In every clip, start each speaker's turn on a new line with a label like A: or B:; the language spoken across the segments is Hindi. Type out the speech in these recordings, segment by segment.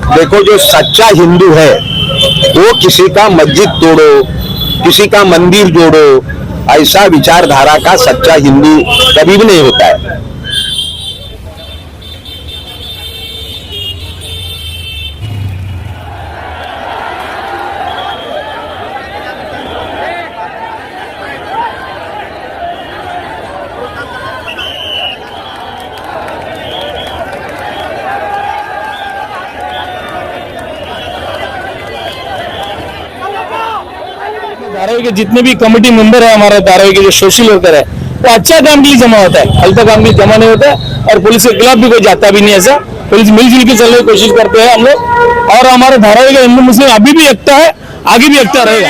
A: देखो, जो सच्चा हिंदू है वो किसी का मस्जिद तोड़ो, किसी का मंदिर जोड़ो, ऐसा विचारधारा का सच्चा हिंदू कभी भी नहीं होता है।
B: धारावी के जितने भी कमेटी मेंबर है, हमारे धारावी के जो सोशल वर्कर है, वो अच्छा काम के लिए जमा होता है, हल्का काम के लिए जमा नहीं होता है। और पुलिस के खिलाफ भी कोई जाता भी नहीं ऐसा। पुलिस मिलजुल के चलने की कोशिश करते हैं हम लोग। और हमारे धारावी का हिंदू मुस्लिम अभी भी एकता है, आगे भी एकता रहेगा।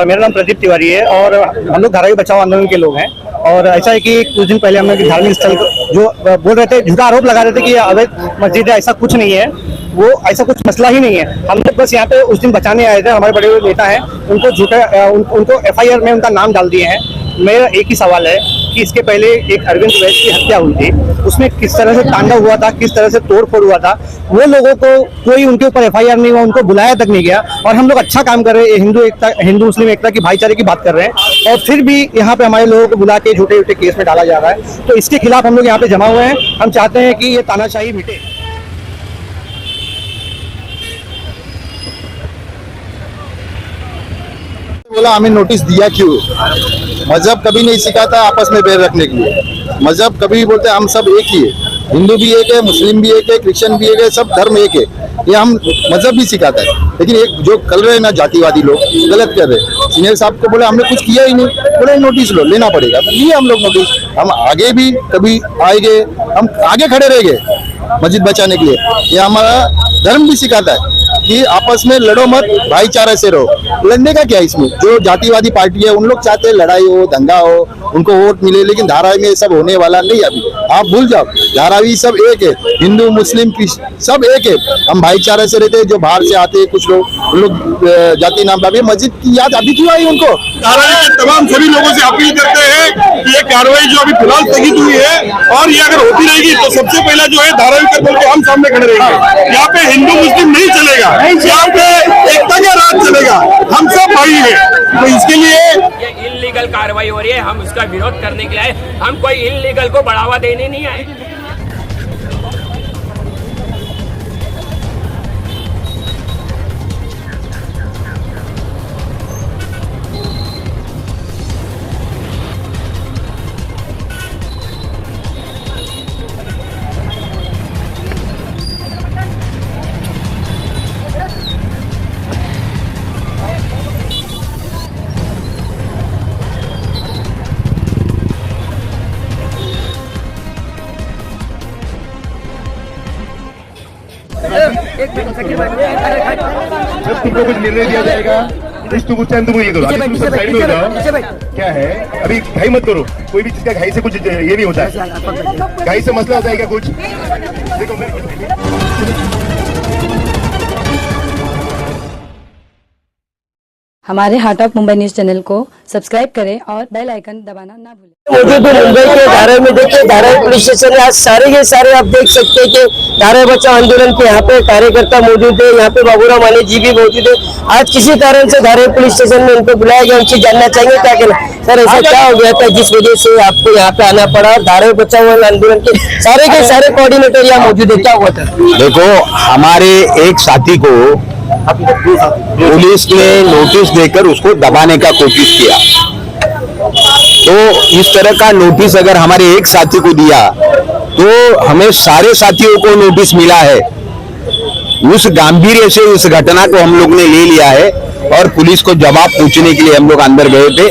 C: मेरा नाम प्रदीप तिवारी है और हम लोग धारावी बचाओ आंदोलन के लोग हैं। और ऐसा है कि कुछ दिन पहले हमने धार्मिक स्थल जो बोल रहे थे, झूठा आरोप लगा रहे थे कि अवैध मस्जिद है, ऐसा कुछ नहीं है। वो ऐसा कुछ मसला ही नहीं है। हम लोग बस यहाँ पे उस दिन बचाने आए थे। हमारे बड़े बड़े नेता हैं, उनको उनको FIR में उनका नाम डाल दिए हैं। मेरा एक ही सवाल है कि इसके पहले एक अरविंद वैश्य की हत्या हुई थी, उसमें किस तरह से तांडव हुआ था, किस तरह से तोड़फोड़ हुआ था, वो लोगों को कोई उनके ऊपर FIR नहीं हुआ, उनको बुलाया तक नहीं गया। और हम लोग अच्छा काम कर रहे हैं, हिंदू मुस्लिम एकता की भाईचारे की बात कर रहे हैं, और फिर भी यहाँ पे हमारे लोगों को बुला के झूठे झूठे केस में डाला जा रहा है। तो इसके खिलाफ हम लोग यहाँ पे जमा हुए हैं। हम चाहते हैं कि ये तानाशाही मिटे।
D: बोला हमें नोटिस दिया क्यों? मजहब कभी नहीं सिखाता आपस में बैर रखने के लिए। मजहब कभी भी बोलते हैं हम सब एक ही है, हिंदू भी एक है, मुस्लिम भी एक है, क्रिश्चियन भी एक है, सब धर्म एक है। ये हम मजहब भी सिखाता है। लेकिन एक जो कर रहे हैं ना जातिवादी लोग, गलत कर रहे हैं। सीनियर साहब को बोले हमने कुछ किया ही नहीं, बोले नोटिस लो, लेना पड़ेगा। तो लिए हम लोग नोटिस। हम आगे भी कभी आएंगे, हम आगे खड़े रहेंगे मस्जिद बचाने के लिए। ये हमारा धर्म भी सिखाता है कि आपस में लड़ो मत, भाईचारे से रहो। लड़ने का क्या है इसमें? जो जातिवादी पार्टी है उन लोग चाहते हैं लड़ाई हो, दंगा हो, उनको वोट मिले, लेकिन धारावी में सब होने वाला नहीं। अभी आप भूल जाओ, धारावी सब एक है, हिंदू मुस्लिम सब एक है। हम भाईचारे से रहते हैं। जो बाहर से आते हैं कुछ लोग, उन लोग जाति नाम भाभी मस्जिद की याद अभी क्यों आई उनको?
E: धारावी के तमाम सभी लोगों से अपील करते हैं कि ये कार्रवाई जो अभी फिलहाल स्थगित हुई है, और ये अगर होती रहेगी तो सबसे पहला जो है धारावी का बोल के हम सामने खड़े रहेंगे। यहाँ पे हिंदू मुस्लिम नहीं चलेगा, यहाँ पे एकता का राज चलेगा। हम सब भाई हैं। तो इसके लिए
F: ये इल्लीगल कार्रवाई हो रही है, हम उसका विरोध करने के लिए आए। हम कोई इल्लीगल को बढ़ावा देने नहीं आए।
G: जब तुमको कुछ निर्णय दिया जाएगा, तुम उस टाइम तुम ये करो। अभी तुम सब साइड में हो जाओ। क्या है, अभी घाई मत करो। कोई भी चीज का घाई से कुछ ये नहीं होता है। घाई से मसला होता है क्या कुछ? देखो
H: हमारे heart of Mumbai news channel को सब्सक्राइब करें और बेल आइकन दबाना ना भूलें।
I: मौजूद मुंबई के धारावी में देखिए, धारावी पुलिस स्टेशन में आज सारे के सारे आप देख सकते हैं कि धारावी बचाओ आंदोलन के यहाँ पे कार्यकर्ता मौजूद है। यहाँ पे बाबूराव माने जी भी मौजूद है। आज किसी कारण से धारावी पुलिस स्टेशन में उनको बुलाया गया, उनसे जानना चाहेंगे क्या कहना। सर, ऐसा क्या हो गया था जिस वजह से आपको यहाँ पे आना पड़ा? धारावी बचाओ आंदोलन के सारे कोऑर्डिनेटर यहाँ मौजूद है, क्या हुआ था?
A: देखो, हमारे एक साथी को पुलिस ने नोटिस देकर उसको दबाने का कोशिश किया। तो इस तरह का नोटिस अगर हमारे एक साथी को दिया तो हमें सारे साथियों को नोटिस मिला है। उस गांभीर्य से उस घटना को हम लोग ने ले लिया है और पुलिस को जवाब पूछने के लिए हम लोग अंदर गए थे।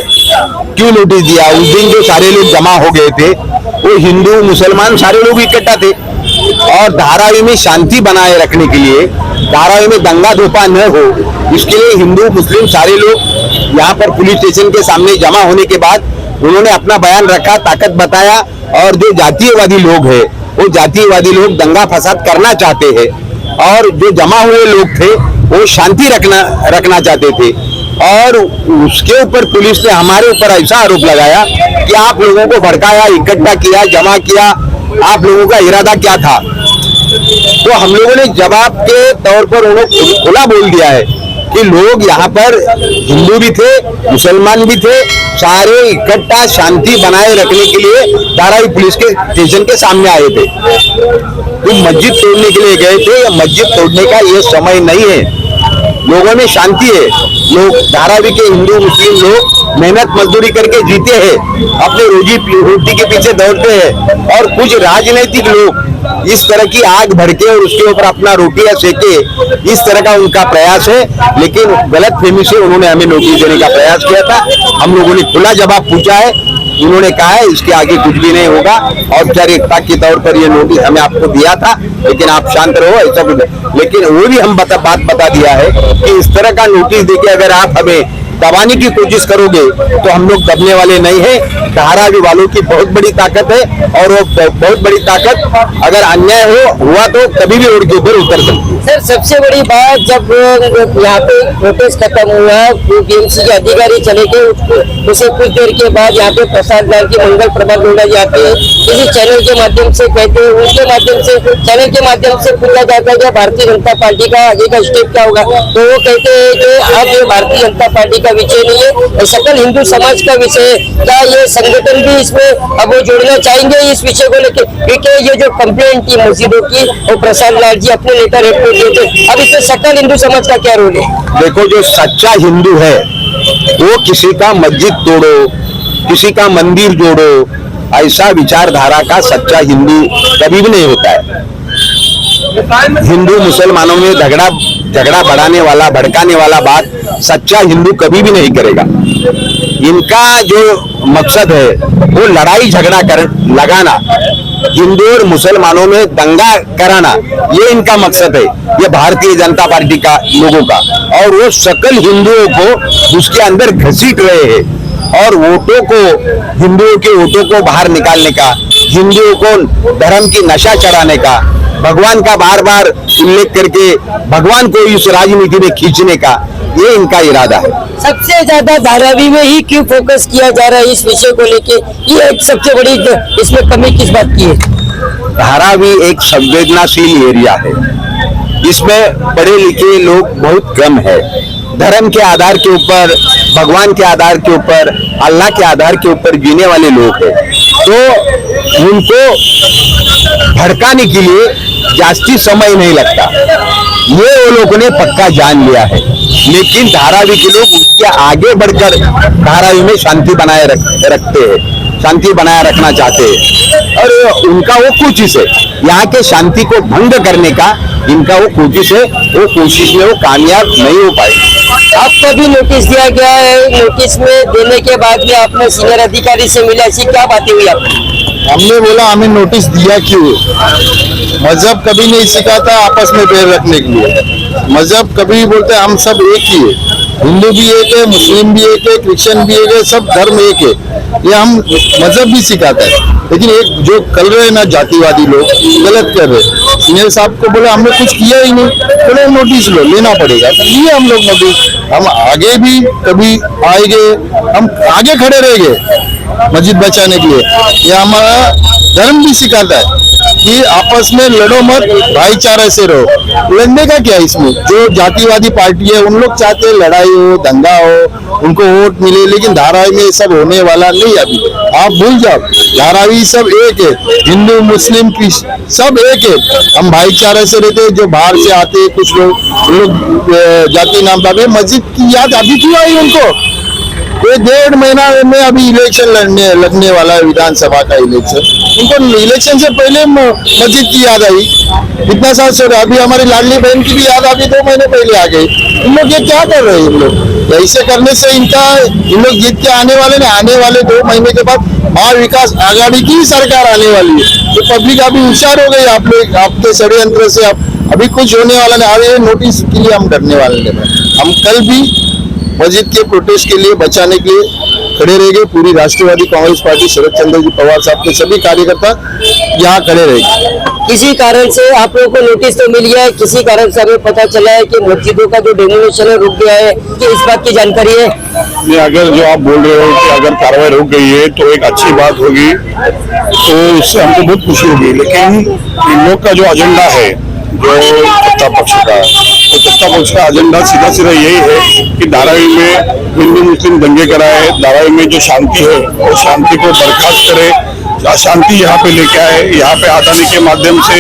A: क्यों नोटिस दिया? उस दिन जो सारे लोग जमा हो गए थे वो हिंदू मुसलमान सारे लोग इकट्ठा थे, और धारावी में शांति बनाए रखने के लिए, धारावी में दंगा धोपा न हो, इसके लिए हिंदू मुस्लिम सारे लोग यहाँ पर पुलिस स्टेशन के सामने जमा होने के बाद उन्होंने अपना बयान रखा, ताकत बताया। और जो जातीयवादी लोग हैं, वो जातीयवादी लोग दंगा फसाद करना चाहते हैं, और जो जमा हुए लोग थे वो शांति रखना चाहते थे। और उसके ऊपर पुलिस ने हमारे ऊपर ऐसा आरोप लगाया कि आप लोगों को भड़काया, इकट्ठा किया, जमा किया, आप लोगों का इरादा क्या था। तो हम लोगों ने जवाब के तौर पर उन्होंने खुला बोल दिया है कि लोग यहाँ पर हिंदू भी थे, मुसलमान भी थे, सारे इकट्ठा शांति बनाए रखने के लिए धारावी पुलिस के स्टेशन के सामने आए थे। तो मस्जिद तोड़ने के लिए गए थे, मस्जिद तोड़ने का ये समय नहीं है। लोगों में शांति है, लोग धारावी के हिंदू मुस्लिम लोग मेहनत मजदूरी करके जीते हैं, अपने रोजी रोटी के पीछे दौड़ते हैं, और कुछ राजनीतिक लोग इस तरह की आग भड़के और उसके ऊपर अपना रोटियां सेके, इस तरह का उनका प्रयास है। लेकिन गलत फहमी से उन्होंने हमें नोटिस देने का प्रयास किया था। हम लोगों ने खुला जवाब पूछा है, उन्होंने कहा है इसके आगे कुछ भी नहीं होगा, औपचारिकता के तौर पर ये नोटिस हमें आपको दिया था, लेकिन आप शांत रहो, ऐसा कुछ। लेकिन वो भी हम बात बता दिया है कि इस तरह का नोटिस देके अगर आप हमें दबाने की कोशिश करोगे तो हम लोग दबने वाले नहीं है। धारावी वालों की बहुत बड़ी ताकत है, और वो बहुत बड़ी ताकत अगर अन्याय हुआ तो कभी भी रोड के ऊपर उतर सकती है।
I: सर, सबसे बड़ी बात, जब यहाँ पे प्रोटेस्ट खत्म हुआ, बीएमसी के अधिकारी चले गए, उसे कुछ देर के बाद यहाँ पे प्रसाद लाल की मंगल प्रभात गौड़ा जी आते हैं, किसी चैनल के माध्यम से कहते हैं, उनके माध्यम से, चैनल के माध्यम से पूछा जाता है कि भारतीय जनता पार्टी का आगे का स्टेप क्या होगा, तो वो कहते हैं कि अब ये भारतीय जनता पार्टी का विषय नहीं है, सकल हिंदू समाज का विषय है। क्या ये संगठन भी इसमें अब वो जोड़ना चाहेंगे इस विषय को लेकर? क्योंकि ये जो कंप्लेंट थी मस्जिदों की, वो प्रसाद लाल जी अपने लेटर हेड दिए थे, अब इसमें सकल हिंदू समाज का क्या रोल है?
A: देखो, जो सच्चा हिंदू है वो किसी का मस्जिद तोड़ो, किसी का मंदिर जोड़ो, ऐसा विचारधारा का सच्चा हिंदू कभी भी नहीं होता है। हिंदू मुसलमानों में झगड़ा बढ़ाने वाला, भड़काने वाला बात सच्चा हिंदू कभी भी नहीं करेगा। इनका जो मकसद है वो लड़ाई झगड़ा लगाना, हिंदू और मुसलमानों में दंगा कराना, ये इनका मकसद है, ये भारतीय जनता पार्टी का लोगों का। और वो सकल हिंदुओं को उसके अंदर घसीट रहे हैं, और वोटों को, हिंदुओं के वोटों को बाहर निकालने का, हिंदुओं को धर्म की नशा चढ़ाने का, भगवान का बार बार उल्लेख करके भगवान को इस राजनीति में खींचने का, ये इनका इरादा है।
I: सबसे ज्यादा धारावी में ही क्यों फोकस किया जा रहा है इस विषय को लेके? ये एक सबसे बड़ी इसमें कमी किस बात की है?
A: धारावी एक संवेदनशील एरिया है, इसमें पढ़े लिखे लोग बहुत कम है। धर्म के आधार के ऊपर, भगवान के आधार के ऊपर, अल्लाह के आधार के ऊपर जीने वाले लोग हैं, तो उनको भड़काने के लिए जास्ती समय नहीं लगता, ये वो लोगों ने पक्का जान लिया है। लेकिन धारावी के लोग उसके आगे बढ़कर धारावी में शांति बनाए रखते हैं, शांति बनाए रखना चाहते हैं, और उनका वो कोशिश है यहाँ के शांति को भंग करने का, इनका वो कोशिश है, वो कोशिश में वो कामयाब नहीं हो पाएगी।
I: आपको भी नोटिस दिया गया है, नोटिस में देने के बाद में आपने सीनियर अधिकारी से मिला, ऐसी क्या बातें हुई आपको?
D: हमने बोला हमें नोटिस दिया क्यों? मजहब कभी नहीं सिखाता आपस में बैर रखने के लिए। मजहब कभी बोलते हम सब एक ही है, हिंदू भी एक है, मुस्लिम भी एक है, क्रिश्चियन भी एक है, सब धर्म एक है, ये हम मजहब भी सिखाता है। लेकिन एक जो कर रहे हैं ना जातिवादी लोग, गलत कर रहे हैं। सीनियर साहब को बोला हमने कुछ किया ही नहीं, बोले नोटिस लो, लेना पड़ेगा, तो लिए हम लोग नोटिस। हम आगे भी कभी आएंगे, हम आगे खड़े रहेंगे मस्जिद बचाने के लिए। ये हमारा धर्म भी सिखाता है कि आपस में लड़ो मत, भाईचारे से रहो। लड़ने का क्या है इसमें? जो जातिवादी पार्टी है उन लोग चाहते हैं लड़ाई हो, दंगा हो, उनको वोट मिले, लेकिन धारावी में सब होने वाला नहीं। अभी आप भूल जाओ, धारावी सब एक है, हिंदू मुस्लिम क्रिश्चियन सब एक है। हम भाईचारे से रहते हैं। जो बाहर से आते हैं कुछ लोग जाति नाम पाते, मस्जिद की याद अभी क्यों आई उनको? ये 1.5 महीना में अभी इलेक्शन लगने वाला है, विधानसभा का इलेक्शन। उनको इलेक्शन से पहले मस्जिद की याद आई, इतना साल से। अभी हमारी लाडली बहन की भी याद अभी 2 महीने पहले आ गई। इन लोग ये क्या कर रहे हैं? इन लोग ऐसे करने से इन लोग जीत के आने वाले ने, आने वाले 2 महीने के बाद बाल विकास आघाड़ी की सरकार आने वाली है। तो पब्लिक अभी होशियार हो गई आप लोग, आपके षड्यंत्र से। अभी कुछ होने वाला नहीं। अभी नोटिस के लिए हम डरने वाले नहीं। हम कल भी मस्जिद के प्रोटेस्ट के लिए, बचाने के लिए खड़े रहेंगे। पूरी राष्ट्रवादी कांग्रेस पार्टी, शरद चंद्र जी पवार साहब के सभी कार्यकर्ता यहाँ खड़े रहेंगे।
I: किसी कारण से आप लोगों को नोटिस तो मिल गया है, किसी कारण से हमें पता चला है कि मस्जिदों का जो डेमोलिशन है रुक गया है, कि इस बात की जानकारी है?
E: नहीं, अगर जो आप बोल रहे हो कि अगर कार्रवाई रुक गई है तो एक अच्छी बात होगी, तो इससे हमको बहुत खुशी होगी। लेकिन इन लोग का जो एजेंडा है, जो सत्ता पक्ष का, तो सत्ता पक्ष का एजेंडा सीधा सीधा यही है कि धारावी में हिंदू मुस्लिम दंगे कराए, धारावी में जो शांति है वो शांति को बर्खास्त करे, अशांति यहाँ पे लेके आए। यहाँ पे अदानी के माध्यम से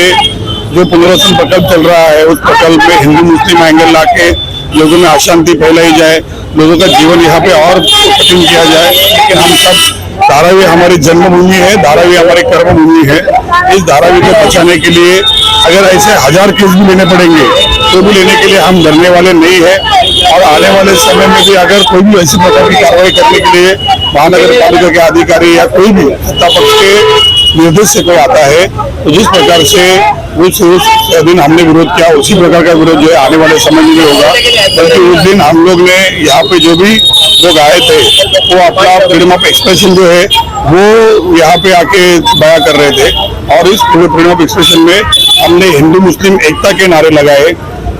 E: जो पुनर्वसन प्रकल्प चल रहा है, उस प्रकल्प में हिंदू मुस्लिम एंगल लाके लोगों में अशांति फैलाई जाए, लोगों का जीवन यहाँ पे और कठिन किया जाए। लेकिन हम सब, धारावी हमारी जन्मभूमि है, धारावी हमारी कर्मभूमि है। इस धारावी को बचाने के लिए अगर ऐसे 1000 केस भी लेने पड़ेंगे तो भी लेने के लिए हम डरने वाले नहीं है। और आने वाले समय में भी अगर कोई भी ऐसी प्रकार की कार्रवाई करने के लिए महानगर पालिका के अधिकारी या कोई भी सत्ता पक्ष के निर्देश से कोई आता है, तो जिस प्रकार से उस दिन हमने विरोध किया, उसी प्रकार का विरोध जो है आने वाले समय में भी होगा। बल्कि उस दिन हम लोग ने यहाँ पे जो भी लोग आए थे वो अपना फ्रीडम ऑफ एक्सप्रेशन जो है वो यहाँ पे आके बयां कर रहे थे। और इस फ्रीडम ऑफ एक्सप्रेशन में हमने हिंदू मुस्लिम एकता के नारे लगाए।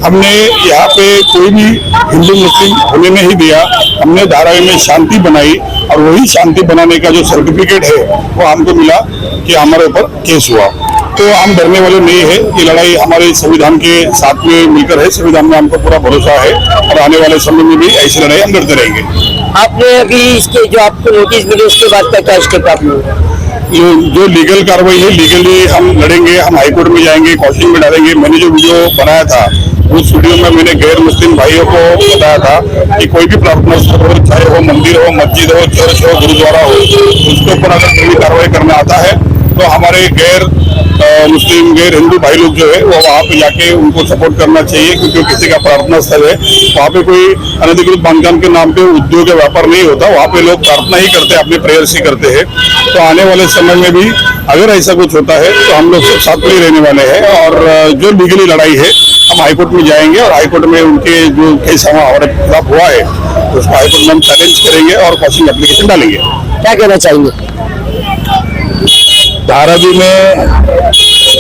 E: हमने यहाँ पे कोई भी हिंदू मुस्लिम होने नहीं दिया। हमने धारावी में शांति बनाई और वही शांति बनाने का जो सर्टिफिकेट है वो हमको मिला कि हमारे ऊपर केस हुआ। तो हम डरने वाले नहीं है। ये लड़ाई हमारे संविधान के साथ में मिलकर है। संविधान में हमको पूरा भरोसा है और आने वाले समय में भी ऐसी लड़ाई हम लड़ते रहेंगे।
I: आपने अभी इसके जो आपको नोटिस मिले उसके बाद का क्या स्टेप आप लोग?
E: जो लीगल कार्रवाई है, लीगली हम लड़ेंगे। हम हाईकोर्ट में जाएंगे, कॉशिंग में डालेंगे। मैंने जो वीडियो बनाया था उस वीडियो में मैंने गैर मुस्लिम भाइयों को बताया था कि कोई भी प्रार्थना स्थल हो, चाहे वो मंदिर हो, मस्जिद हो, चर्च हो, गुरुद्वारा हो, उसके ऊपर अगर कोई कार्रवाई करना आता है तो हमारे गैर मुस्लिम गैर हिंदू भाई लोग जो है वो वहाँ पे जाके उनको सपोर्ट करना चाहिए। क्योंकि किसी का प्रार्थना स्थल है, वहाँ पे कोई अनधिकृत बांधकाम के नाम पे उद्योग या व्यापार नहीं होता। वहाँ पे लोग प्रार्थना ही करते हैं, अपने प्रेयर्स ही करते हैं। तो आने वाले समय में भी अगर ऐसा कुछ होता है तो हम लोग सब साथ में ही रहने वाले हैं। और जो लीगली लड़ाई है हम हाईकोर्ट में जाएंगे और हाईकोर्ट में उनके जो केस हमारे खिलाफ हुआ है तो उसको हाईकोर्ट में हम चैलेंज करेंगे और कॉशिंग एप्लीकेशन डालेंगे।
I: क्या कहना चाहेंगे?
E: धारावी में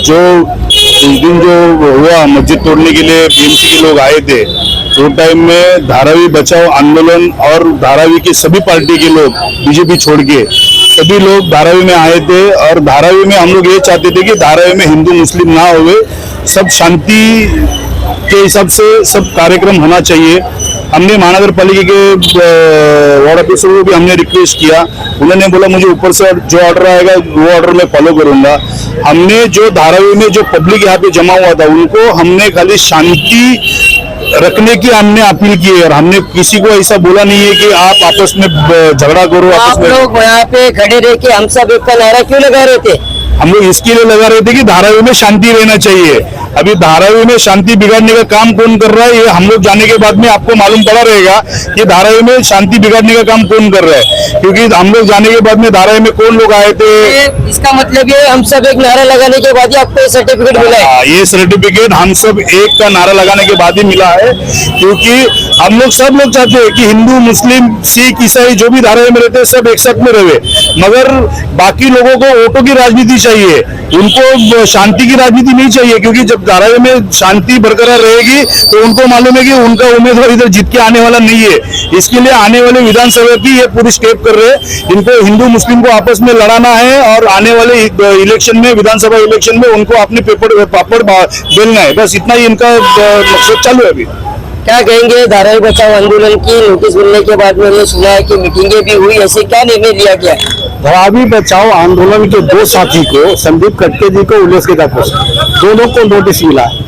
E: जो उस दिन जो हुआ मस्जिद तोड़ने के लिए बीएमसी के लोग आए थे, तो टाइम में धारावी बचाओ आंदोलन और धारावी की सभी पार्टी के लोग, बीजेपी छोड़ के सभी लोग धारावी में आए थे। और धारावी में हम लोग ये चाहते थे कि धारावी में हिंदू मुस्लिम ना होवे, सब शांति के हिसाब से सब कार्यक्रम होना चाहिए। हमने महानगर पालिका के वार्ड ऑफिसर को भी हमने रिक्वेस्ट किया। उन्होंने बोला मुझे ऊपर से जो ऑर्डर आएगा वो ऑर्डर मैं फॉलो करूंगा। हमने जो धारावी में जो पब्लिक यहाँ पे जमा हुआ था उनको हमने खाली शांति रखने की हमने अपील की है। और हमने किसी को ऐसा बोला नहीं है कि आप आपस में झगड़ा करो।
I: आप लोग यहाँ पे खड़े रह के हम सब एक का नारा क्यों लगा रहे थे?
E: हम लोग इसके लिए लगा रहे थे कि धारावी में शांति रहना चाहिए। अभी धारावी में शांति बिगाड़ने का काम कौन कर रहा है ये हम लोग जाने के बाद में आपको मालूम पड़ा रहेगा कि धारावी में शांति बिगाड़ने का काम कौन कर रहा है। क्योंकि हम लोग जाने के बाद में धारावी में कौन लोग आए थे।
I: इसका मतलब ये हम सब एक नारा लगाने के बाद ही आपको ये सर्टिफिकेट मिला है?
E: ये सर्टिफिकेट हम सब एक का नारा लगाने के बाद ही मिला है। क्योंकि हम लोग सब लोग चाहते हैं कि हिंदू मुस्लिम सिख ईसाई जो भी धारावी में रहते हैं सब एक साथ में रहे। मगर बाकी लोगों को वोटों की राजनीति चाहिए, उनको शांति की राजनीति नहीं चाहिए। क्योंकि जब धारावी में शांति बरकरार रहेगी तो उनको मालूम है कि उनका उम्मीदवार इधर जीत के आने वाला नहीं है। इसके लिए आने वाले विधानसभा की ये पूरी स्टेप कर रहे हैं। इनको हिंदू मुस्लिम को आपस में लड़ाना है और आने वाले इलेक्शन में, विधानसभा इलेक्शन में उनको अपने पापड़ बेलना है। बस इतना ही इनका मकसद चालू है। अभी
I: क्या कहेंगे? धारावी बचाओ आंदोलन की नोटिस मिलने के बाद मैंने सुना है कि मीटिंगें भी हुई, ऐसे क्या निर्णय लिया गया?
C: धारावी बचाओ आंदोलन के 2 साथी को, संदीप कटके जी को, उल्लेस के तत्व दोनों को नोटिस मिला है।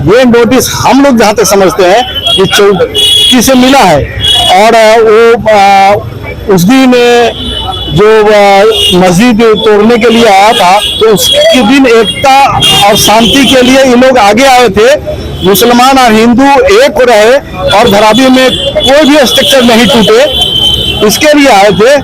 C: ये नोटिस हम लोग जहाँ तक समझते हैं कि 24 से मिला है। और वो उस दिन जो मस्जिद तोड़ने के लिए आया था तो उसके दिन एकता और शांति के लिए ये लोग आगे आए थे। मुसलमान और हिंदू एक हो रहे और धारावी में कोई भी स्ट्रक्चर नहीं टूटे, इसके लिए आए थे।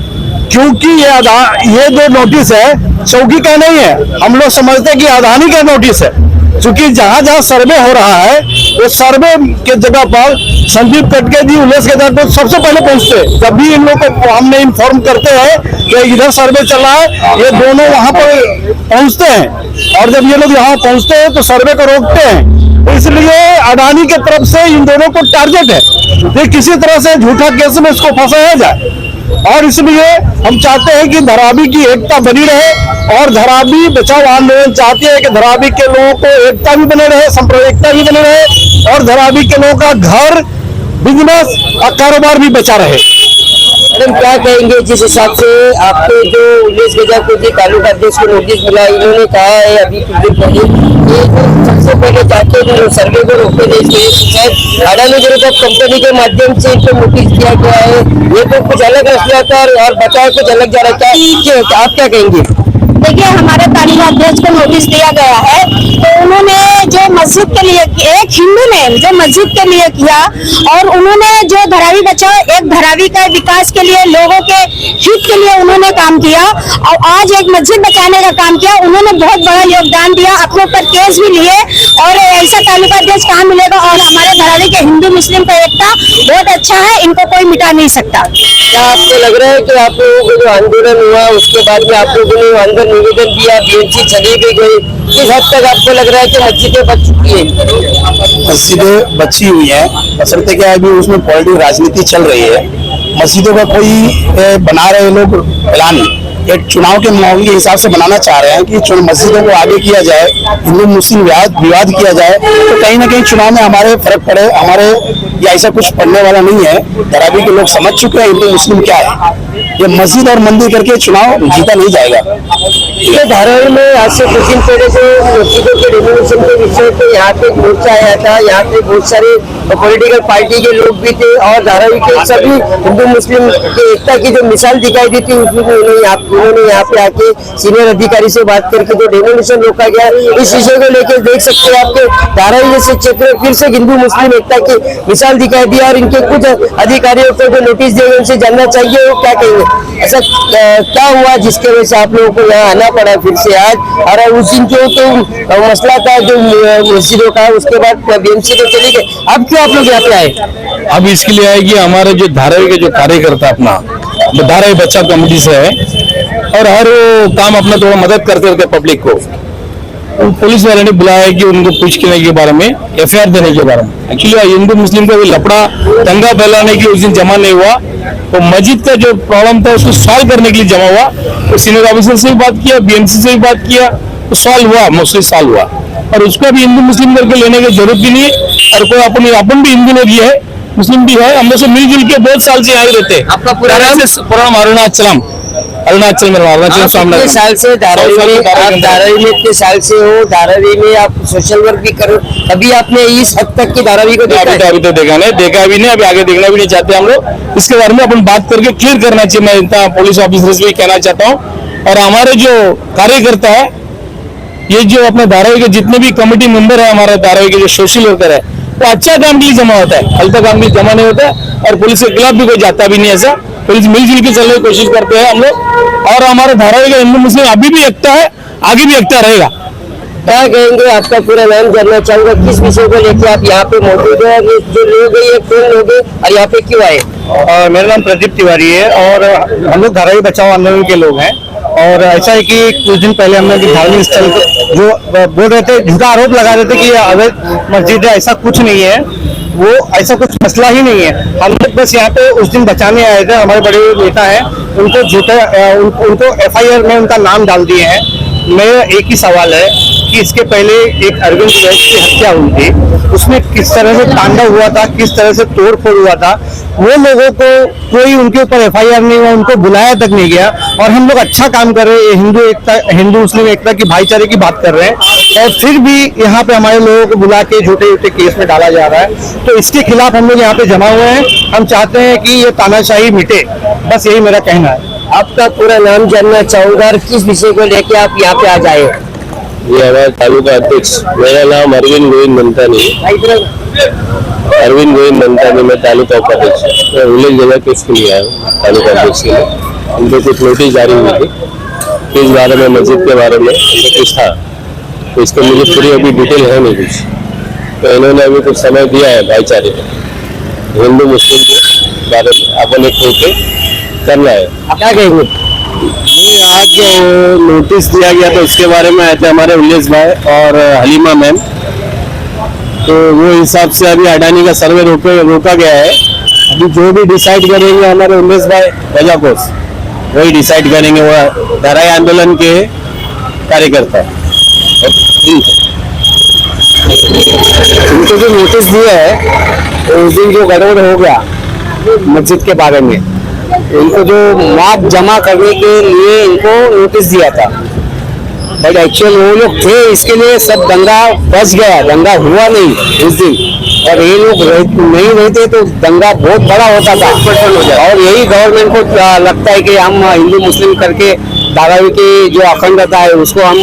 C: क्योंकि ये जो नोटिस है चौकी का नहीं है, हम लोग समझते हैं कि अदानी का नोटिस है। क्योंकि जहाँ जहाँ सर्वे हो रहा है वो सर्वे के जगह पर संदीप कटके जी, उल्लेस के तहत तो सबसे पहले पहुंचते। जब भी इन लोगों को हमने इन्फॉर्म करते हैं कि इधर सर्वे चल रहा है, ये दोनों वहां पर पहुंचते हैं। और जब ये लोग यहाँ पहुंचते हैं तो सर्वे को रोकते हैं। तो इसलिए अडानी के तरफ से इन दोनों को टारगेट है कि किसी तरह से झूठा केस में इसको फंसाया जाए। और इसलिए हम चाहते हैं कि धरावी की एकता बनी रहे और धरावी बचाओ आंदोलन चाहते हैं कि धरावी के लोगों को एकता भी बने रहे, सांप्रदायिकता भी बने रहे और धरावी के लोगों का घर, बिजनेस और कारोबार भी बचा रहे।
I: मैडम क्या कहेंगे जिस हिसाब से आपके जो उल्लेख गजापुर तालुका अध्यक्ष को नोटिस मिला, इन्होंने कहा है अभी कुछ दिन पहले कि सबसे पहले जाके सर्वे को रोकने देंगे, शायद अडानी ग्रुप ऑफ कंपनी के माध्यम से इनको नोटिस दिया गया है, ये तो कुछ अलग रखा था और बताया कुछ अलग जा रहा था, आप क्या कहेंगे?
J: देखिए हमारे तालुका अध्यक्ष को नोटिस दिया गया है, तो उन्होंने जो मस्जिद के लिए, एक हिंदू ने जो मस्जिद के लिए किया और उन्होंने जो धरावी बचाओ, एक धरावी का विकास के लिए, लोगों के हित के लिए उन्होंने काम किया और आज एक मस्जिद बचाने का काम किया। उन्होंने बहुत बड़ा योगदान दिया, अपने ऊपर केस भी लिए और ऐसा तालुका अध्यक्ष कहाँ मिलेगा। और हमारे धरावी के हिंदू मुस्लिम का एकता बहुत अच्छा है, इनको कोई मिटा नहीं सकता।
I: क्या आपको लग रहा है कि आप लोगों को जो आंदोलन हुआ उसके बाद में आप लोगों ने अंदर निवेदन दिया, बीएमसी चली भी गई, किस हद तक आपको लग रहा है कि मस्जिदें बच चुकी है?
A: मस्जिदें बची हुई है, बशर्ते क्या है अभी उसमें पॉलिटिकल राजनीति चल रही है। मस्जिदों का कोई बना रहे लोग प्लान एक चुनाव के माहौल के हिसाब से बनाना चाह रहे हैं कि मस्जिदों को आगे किया जाए, हिंदू मुस्लिम विवाद किया जाए, तो कहीं ना कहीं चुनाव में हमारे फर्क पड़े। हमारे या ऐसा कुछ पड़ने वाला नहीं है। धरावी के लोग समझ चुके हैं हिंदू मुस्लिम क्या है। ये मस्जिद और मंदिर करके चुनाव जीता नहीं जाएगा।
I: ये धारावी में आज से कुछ दिन पहले जो मस्जिदों के रेवोल्यूशन के विषय पे यहाँ पे मोर्चा आया था, यहाँ पे बहुत सारे पॉलिटिकल पार्टी के लोग भी थे और धारावी के सभी हिंदू मुस्लिम की एकता की जो मिसाल दिखाई दी थी उसमें उन्होंने यहाँ पे आके सीनियर अधिकारी से बात करके जो रेवोल्यूशन रोका गया, इस विषय को लेकर देख सकते हैं आपके धारावी जैसे क्षेत्र फिर से हिंदू मुस्लिम एकता की मिसाल दिखाई दी और इनके कुछ अधिकारियों को जो नोटिस दिए उनसे जानना चाहिए वो क्या कहेंगे, ऐसा क्या हुआ जिसके वजह से आप लोगों को यहाँ आना पड़ा फिर से आज। और उस दिन जो तो मसला था जो मस्जिदों का, उसके बाद बीएमसी तो चली गई, अब क्यों आप लोग यहाँ पे आए?
B: अब इसके लिए आए कि हमारे जो धारावी के जो कार्यकर्ता अपना धारावी बचाव कमेटी से है और हर वो काम अपना थोड़ा मदद करते रहते पब्लिक को। पुलिस वाले ने बुलाया है कि उनको पूछने के बारे में, एफआईआर देने के बारे में। एक्चुअली हिंदू मुस्लिम का भी लफड़ा दंगा फैलाने की उस दिन जमा नहीं हुआ, तो मस्जिद का जो प्रॉब्लम था उसको सॉल्व करने के लिए जमा हुआ। तो सीनियर ऑफिसर से भी बात किया, बीएमसी से भी बात किया, तो सॉल्व हुआ, मोस्टली सॉल्व हुआ। और उसको भी हिंदू मुस्लिम करके लेने की जरूरत भी नहीं है। और कोई अपन भी हिंदू लोग ही है, मुस्लिम भी है, हम लोग से मिलजुल के बहुत साल से यहाँ रहते हैं।
I: आपका पूरा
B: नाम अरुणाचल में अरुणाचल सामने
I: साल से धारावी में, आप धारावी में इतने साल से हो, धारावी में आप सोशल वर्क भी करो, अभी आपने इस हद तक की धारावी को देखा है?
B: अभी तो देखा भी नहीं, अभी आगे देखना भी नहीं चाहते हम लोग। इसके बारे में अपन बात करके क्लियर करना चाहिए, मैं इतना पुलिस ऑफिसर से भी कहना चाहता हूँ। और हमारे जो कार्यकर्ता है, ये जो अपने धारावी के जितने भी कमेटी मेंबर है, हमारे धारावी के जो सोशल वर्कर है, वो अच्छा काम के लिए जमा होता है, गलत काम के लिए जमा नहीं होता है। और पुलिस के खिलाफ भी कोई जाता भी नहीं ऐसा, पुलिस मिलजुल के चलने की कोशिश करते हैं हम लोग। और हमारे धारावी का हिंदू मुस्लिम अभी भी एकता है, आगे भी एकता रहेगा।
I: क्या कहेंगे, आपका पूरा नाम जानना चाहूंगा, किस विषय को लेकर आप यहाँ पे मौजूद है, जो लोग हैं ये कौन लोग हैं और यहाँ पे क्यों आए?
C: मेरा नाम प्रदीप तिवारी है और हम लोग धरावी बचाओ आंदोलन के लोग हैं। और ऐसा है कि कुछ दिन पहले हमने धार्मिक स्थल जो बोल रहे थे, झूठा आरोप लगा रहे थे कि अवैध मस्जिद है, ऐसा कुछ नहीं है, वो ऐसा कुछ मसला ही नहीं है। हम लोग बस यहाँ पे उस दिन बचाने आए थे, हमारे बड़े नेता हैं, उनको उनको एफआईआर में उनका नाम डाल दिए हैं। मेरा एक ही सवाल है कि इसके पहले एक अरविंद वैद की हत्या हुई थी, उसमें किस तरह से तांडव हुआ था, किस तरह से तोड़फोड़ हुआ था, वो लोगों को कोई उनके ऊपर एफआईआर नहीं हुआ, उनको बुलाया तक नहीं गया। और हम लोग अच्छा काम कर रहे हैं, हिंदू मुस्लिम एकता की भाईचारे की बात कर रहे हैं, और फिर भी यहाँ पे हमारे लोगों को बुला के झूठे झूठे केस में डाला जा रहा है। तो इसके खिलाफ हम लोग यहाँ पे जमा हुए हैं। हम चाहते हैं कि ये तानाशाही मिटे, बस यही मेरा कहना है।
I: आपका पूरा नाम जानना चाहूंगा और किस विषय को लेके आप यहाँ पे आ जाए?
K: ये हमारे तालुका अध्यक्ष, मेरा नाम अरविंद गोविंद मंतानी, अरविंद गोविंद मंतानी, मैं तालुका उपाध्यक्ष। मैं विलेज जगह केस के लिए आया हूँ तालुका अध्यक्ष के लिए। उनको कुछ नोटिस जारी हुई थी इस बारे में, मस्जिद के बारे में कुछ था, तो इसके मुझे पूरी अभी डिटेल है नहीं कुछ। तो इन्होंने अभी कुछ समय दिया है भाईचारे में, हिंदू मुस्लिम के बारे में अपन एक होके करना है।
I: क्या कहेंगे?
K: आज जो नोटिस दिया गया था उसके बारे में आए थे हमारे उल्लेश भाई और हलीमा मैम, तो वो हिसाब से अभी अडानी का सर्वे रोका गया है। अभी जो भी डिसाइड करेंगे हमारे उल्लेश भाई बजाकोस वही डिसाइड करेंगे, वो धराई आंदोलन के कार्यकर्ता।
I: उनको जो नोटिस दिया है तो उस दिन जो गड़बड़ हो गया मस्जिद के बारे में, इनको जो माप जमा करने के लिए इनको नोटिस दिया था, बट एक्चुअल वो लोग थे इसके लिए सब दंगा बच गया, दंगा हुआ नहीं उस दिन। और ये लोग नहीं रहते तो दंगा बहुत बड़ा होता था। और यही गवर्नमेंट को लगता है कि हम हिंदू मुस्लिम करके धारावी की जो अखंडता है उसको हम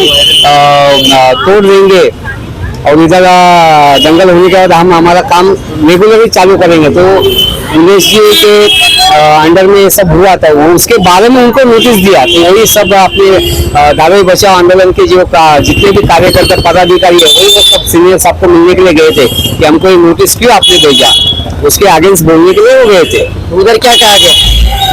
I: तोड़ देंगे और इधर दंगल होने के बाद हम हमारा काम रेगुलरली चालू करेंगे। तो उमेश जी के अंडर में ये सब हुआ था, वो उसके बारे में उनको नोटिस दिया। तो वही सब अपने धारावी बचाओ आंदोलन के जो जितने भी कार्यकर्ता पदाधिकारी है वही वो सब सीनियर साहब को मिलने के लिए गए थे कि हमको ये नोटिस क्यों आपने भेजा, उसके अगेंस्ट बोलने के लिए वो गए थे। उधर क्या कहा गया,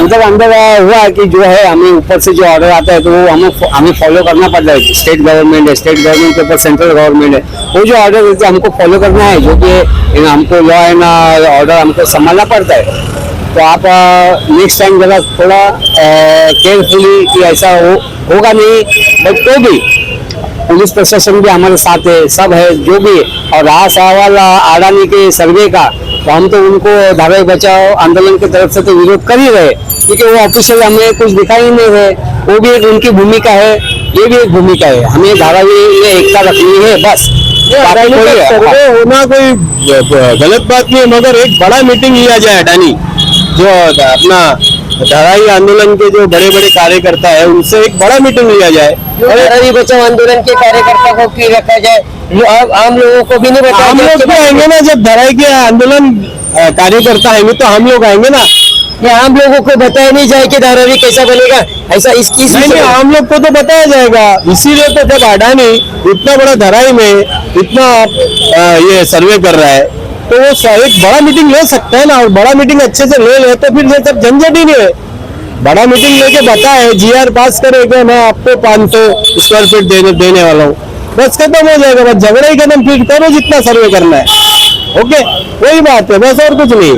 I: उधर अंदर हुआ कि जो है हमें ऊपर से जो ऑर्डर आता है तो वो हमें फॉलो करना पड़ता है। स्टेट गवर्नमेंट है, स्टेट गवर्नमेंट के ऊपर सेंट्रल गवर्नमेंट है, वो जो ऑर्डर देते हैं हमको फॉलो करना है, जो कि हमको लॉ एंड ऑर्डर हमको संभालना पड़ता है। तो आप नेक्स्ट टाइम जरा थोड़ा केयरफुली कि ऐसा होगा नहीं, बट तो भी पुलिस प्रशासन भी हमारे साथ है, सब है जो भी। और रहा सवाल अडानी के सर्वे का, तो हम तो उनको धारावी बचाओ आंदोलन की तरफ से तो विरोध कर ही रहे, क्योंकि वो ऑफिशियल हमें कुछ दिखाई ही नहीं है। वो भी एक उनकी भूमिका है, ये भी एक भूमिका है, हमें धारावी में एकता रखनी है बस।
K: सर्वे होना कोई गलत बात नहीं है, मगर एक बड़ा मीटिंग लिया जाए अडानी जो अपना धारावी आंदोलन के जो बड़े बड़े कार्यकर्ता है उनसे एक बड़ा मीटिंग लिया जाए।
I: धारावी बचाओ आंदोलन के कार्यकर्ता को क्यों रखा जाए, आम लोगों को भी नहीं बताया।
K: हम लोग तो आएंगे ना, जब धारावी के आंदोलन कार्यकर्ता आएंगे तो हम लोग आएंगे ना।
I: आम लोगों को बताया नहीं जाए कि धारावी कैसा बनेगा, ऐसा नहीं,
K: आम लोग को तो बताया जाएगा। इसीलिए तो जब अडानी इतना बड़ा धारावी में इतना ये सर्वे कर रहा है तो वो एक बड़ा मीटिंग ले सकता है ना, और बड़ा मीटिंग अच्छे से ले तो फिर ये सब झंझट ही नहीं है। बड़ा मीटिंग लेके बताए, GR पास करेगा, मैं आपको 500 स्क्वायर फीट देने वाला हूँ, बस खत्म हो जाएगा। बस झगड़ा ही खत्म, फिर करो जितना सर्वे करना है। ओके, वही बात है बस, और कुछ नहीं।